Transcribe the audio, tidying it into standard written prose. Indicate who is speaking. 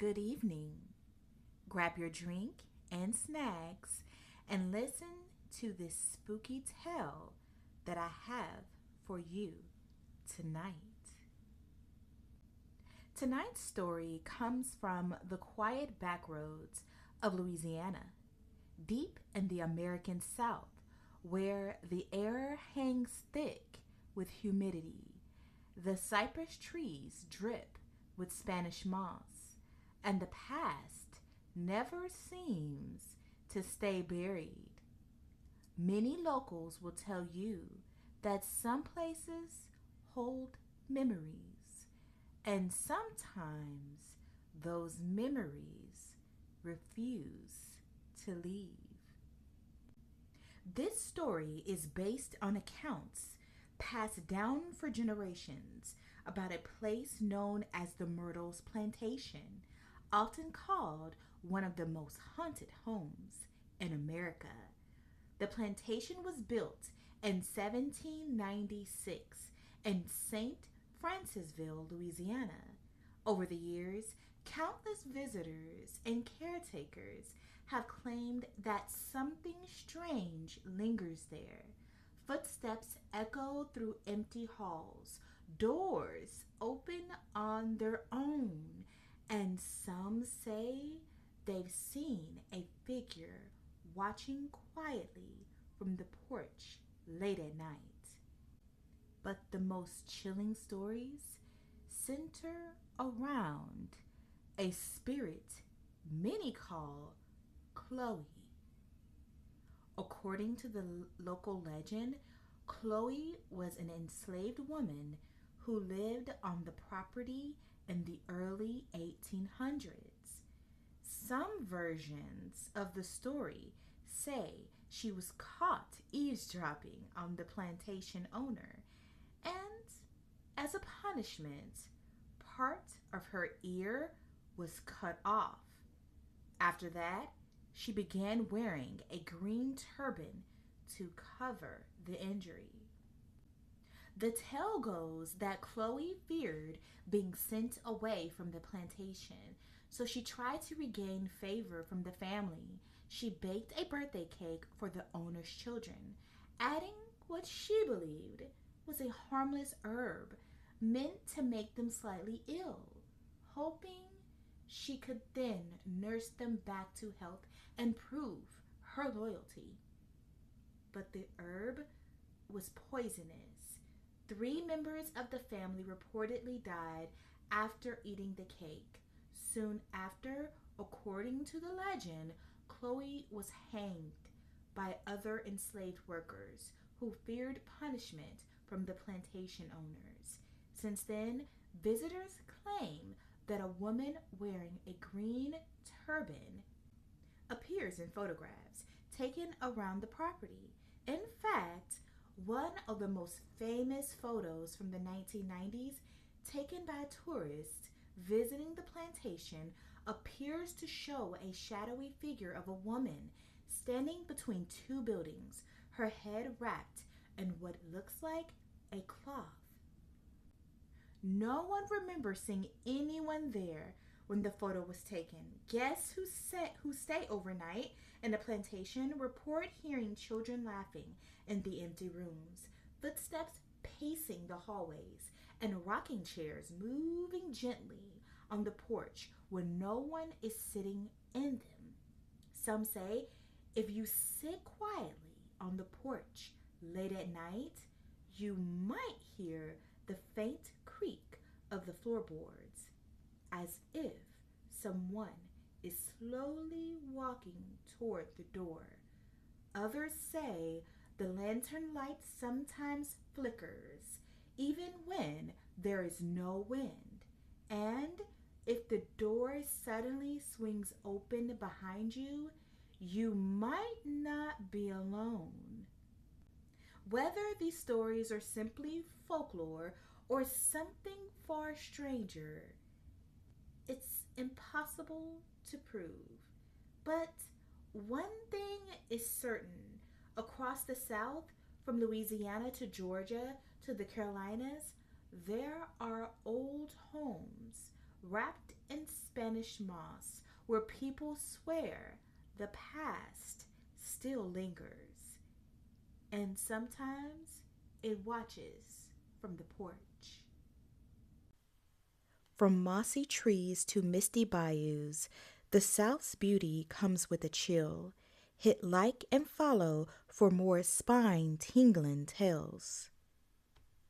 Speaker 1: good evening. Grab your drink and snacks and listen to this spooky tale that I have for you tonight. Tonight's story comes from the quiet backroads of Louisiana, deep in the American South, where the air hangs thick with humidity. The cypress trees drip with Spanish moss, and the past never seems to stay buried. Many locals will tell you that some places hold memories, and sometimes those memories refuse to leave. This story is based on accounts passed down for generations about a place known as the Myrtles Plantation, often called one of the most haunted homes in America. The plantation was built in 1796 in St. Francisville, Louisiana. Over the years, countless visitors and caretakers have claimed that something strange lingers there. Footsteps echo through empty halls, doors open on their own, and some say they've seen a figure watching quietly from the porch late at night. But the most chilling stories center around a spirit many call Chloe. According to the local legend, Chloe was an enslaved woman who lived on the property in the early 1800s. Some versions of the story say she was caught eavesdropping on the plantation owner, and as a punishment, part of her ear was cut off. After that, she began wearing a green turban to cover the injury. The tale goes that Chloe feared being sent away from the plantation, so she tried to regain favor from the family. She baked a birthday cake for the owner's children, adding what she believed was a harmless herb meant to make them slightly ill, hoping she could then nurse them back to health and prove her loyalty. But the herb was poisonous. 3 members of the family reportedly died after eating the cake. Soon after, according to the legend, Chloe was hanged by other enslaved workers who feared punishment from the plantation owners. Since then, visitors claim that a woman wearing a green turban appears in photographs taken around the property. In fact, one of the most famous photos from the 1990s, taken by tourists visiting the plantation, appears to show a shadowy figure of a woman standing between 2 buildings, her head wrapped in what looks like a cloth. No one remembers seeing anyone there when the photo was taken. Guests who stay overnight in the plantation report hearing children laughing in the empty rooms, footsteps pacing the hallways, and rocking chairs moving gently on the porch when no one is sitting in them. Some say if you sit quietly on the porch late at night, you might hear the faint creak of the floorboards, as if someone is slowly walking toward the door. Others say the lantern light sometimes flickers, even when there is no wind, and if the door suddenly swings open behind you, you might not be alone. Whether these stories are simply folklore or something far stranger, it's impossible to prove. But one thing is certain: across the South, from Louisiana to Georgia to the Carolinas, there are old homes wrapped in Spanish moss where people swear the past still lingers, and sometimes it watches from the porch. From mossy trees to misty bayous, the South's beauty comes with a chill. Hit like and follow for more spine tingling tales.